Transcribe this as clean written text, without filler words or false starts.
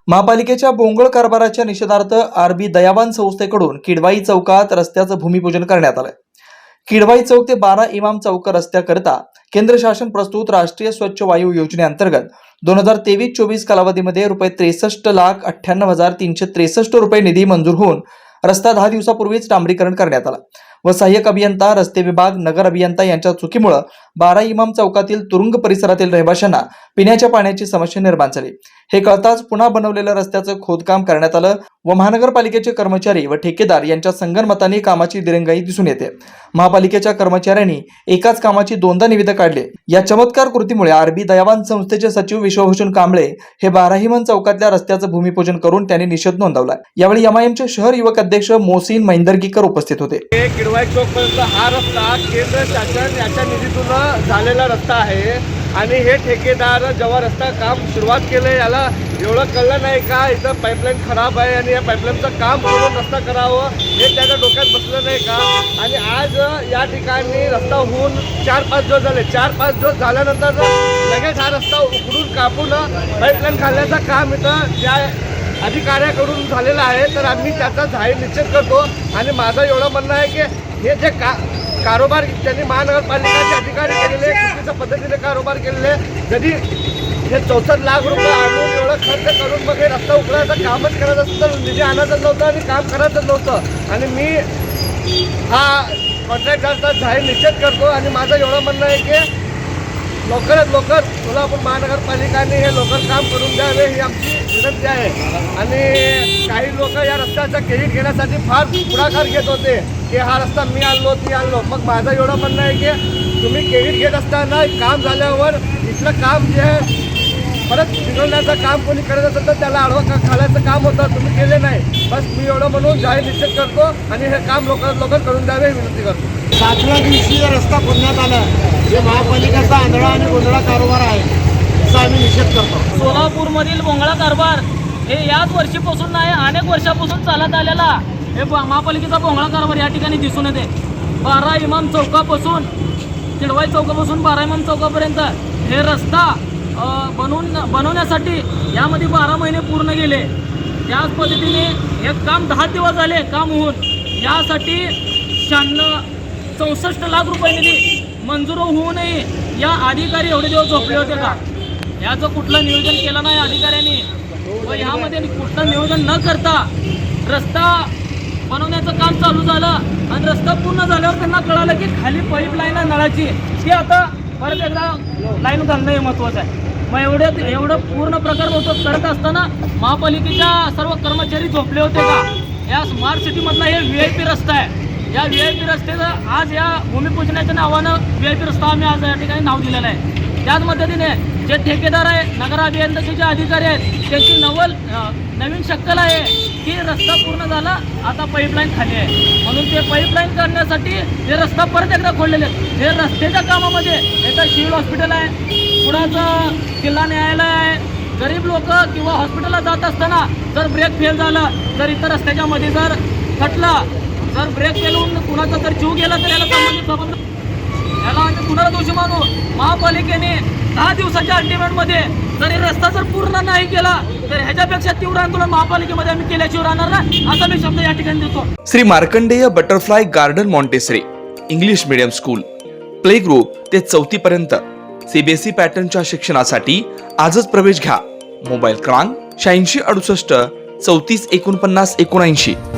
महापालिकेच्या बोंगळ कारभाराच्या निषेधार्थ आरबी दयावान संस्थेकडून किडवाई चौकात रस्त्याचं भूमिपूजन करण्यात आलं। किडवाई चौक ते 12 इमाम चौक रस्त्याकरिता केंद्र शासन प्रस्तुत राष्ट्रीय स्वच्छ वायू योजनेअंतर्गत 2023-24 कालावधीमध्ये ₹63,98,363 रुपये निधी मंजूर होऊन रस्ता 10 दिवसापूर्वीच डांबरीकरण करण्यात आला व सहाय्यक अभियंता, रस्ते विभाग, नगर अभियंता यांच्या चुकीमुळे 12 इमाम चौकातील तुरुंग परिसरातील रहिवाशांना पिण्याच्या पाण्याची समस्या निर्माण झाली। हे कळताच पुन्हा बनवलेल्या रस्त्याचं खोदकाम करण्यात आलं व महानगरपालिकेचे कर्मचारी व ठेकेदार यांच्या संगनमताने कामाची दिरंगाई दिसून येते। महापालिकेच्या कर्मचाऱ्यांनी एकाच कामाची दोनदा निविदा काढले। या चमत्कार कृतीमुळे आरबी दयावान संस्थेचे सचिव विश्वभूषण कांबळे हे 12 इमाम चौकातल्या रस्त्याचं भूमिपूजन करून त्यांनी निषेध नोंदवला। यावेळी एमआयएमचे शहर युवक अध्यक्ष मोहसिन मैंदरगीकर उपस्थित होते। किडवाई चौक पर्यंत हा रस्ता केंद्र शासन याच्या निधीतून झालेला रस्ता आहे आणि हे ठेकेदार जेव्हा रस्ता काम सुरुवात केलं याला एवढं कळलं नाही का इथं पाईपलाईन खराब आहे आणि या पाईपलाईनचं काम करून रस्ता करावं हे त्याच्या डोक्यात बसलं नाही का। आणि आज या ठिकाणी रस्ता होऊन 4-5 दिवस झाले। 4-5 दिवस झाल्यानंतर लगेच हा रस्ता उकडून कापून पाईपलाईन घालण्याचं काम इथं त्या अधिकाऱ्याकडून झालेलं आहे। तर आम्ही त्याचा जाहीर निषेध करतो आणि माझं एवढं म्हणणं आहे की हे जे कारोबार त्यांनी महानगरपालिकेचे अधिकारी केलेले चुकीच्या पद्धतीने कारोबार केलेले, जरी हे 64 लाख रुपये आणून एवढं खर्च करून मग हे रस्ता उकडायचं कामच करायचं असतं तर निधी आणायचं नव्हतं आणि काम करायचं नव्हतं। आणि मी हा कॉन्ट्रॅक्टरचा जाहीर निषेध करतो आणि माझं एवढं म्हणणं आहे की लवकरात लवकर सोलापूर महानगरपालिकाने हे लवकर काम करून द्यावे ही आमची विनंती आहे। आणि काही लोक या रस्त्याचा क्रेडिट घेण्यासाठी फार पुढाकार घेत होते की हा रस्ता मी आणलो ती आणलो। मग माझं एवढं म्हणणं आहे की तुम्ही क्रेडिट घेत असताना काम झाल्यावर इथलं काम जे आहे परत बिघडण्याचं काम कोणी करत असेल तर त्याला आडवा घालायचं काम होतं, तुम्ही केले नाही। बस मी एवढं म्हणून जाहीर निषेध करतो आणि हे काम लवकरात लवकर करून द्यावे ही विनंती करतो। 7व्या दिवशी रस्ता खोदण्यात आला जे महापालिकेचा आंधळा आणि गोंधळा कारभार आहे असा आम्ही निषेध करतो। सोलापूरमधील बोंगळा कारभार हे याच वर्षीपासून नाही अनेक वर्षापासून चालत आलेला हे महापालिकेचा बोंगळा कारभार या ठिकाणी दिसून येते। 12 इमाम चौकापासून किडवाई चौकापासून 12 इमाम चौकापर्यंत हे रस्ता बनवण्यासाठी यामध्ये 12 महिने पूर्ण गेले। त्याच पद्धतीने हे काम 10 दिवस झाले काम होऊन यासाठी 64 लाख रुपये निधी मंजूर होऊनही या अधिकारी एवढे दिवस झोपले होते का? याचं कुठलं नियोजन केलं नाही अधिकाऱ्यांनी व यामध्ये कुठलं नियोजन न करता रस्ता बनवण्याचं काम चालू झालं आणि रस्ता पूर्ण झाल्यावर त्यांना कळालं की खाली पाईपलाईन आहे नळाची ती आता परत एकदा लाईन घालणं हे महत्त्वाचं आहे। मग एवढं पूर्ण प्रकार करत असताना महापालिकेच्या सर्व कर्मचारी झोपले होते का? या स्मार्ट सिटीमधला हे VIP रस्ता आहे। या VIP रस्त्याचं आज या भूमिपूजनाच्या नावानं VIP रस्ता आम्ही आज या ठिकाणी नाव दिलेलं आहे। त्याच पद्धतीने जे ठेकेदार आहे, नगर अभियंत्याचे जे अधिकारी आहेत त्यांची नवीन शक्कल आहे की रस्ता पूर्ण झाला आता पाईपलाईन खाली आहे म्हणून ते पाईपलाईन करण्यासाठी हे रस्ता परत एकदा खोदलेले आहेत। हे रस्त्याच्या कामामध्ये एकदा सिव्हिल हॉस्पिटल आहे, पुण्याचं जिल्हा न्यायालय आहे। गरीब लोक किंवा हॉस्पिटलला जात असताना जर ब्रेक फेल झाला तर इतर रस्त्याच्या मध्ये जर फटला जर ब्रेक फेल होऊन कुणाचा जर जीव गेला तर याला आम्ही पुन्हा दोषी मानू। महापालिकेने 10 दिवसाच्या अल्टिमेटमध्ये जर हे रस्ता जर पूर्ण नाही केला तर ह्याच्यापेक्षा तीव्र आंदोलन महापालिकेमध्ये आम्ही केल्याशिवाय राहणार नाही असा मी शब्द या ठिकाणी देतो। Shri Markandeya butterfly garden Montessori English medium school play group ते 4थी पर्यंत CBSE पॅटर्नच्या शिक्षणासाठी आजच प्रवेश घ्या। मोबाईल क्रमांक 8668 34 49 79।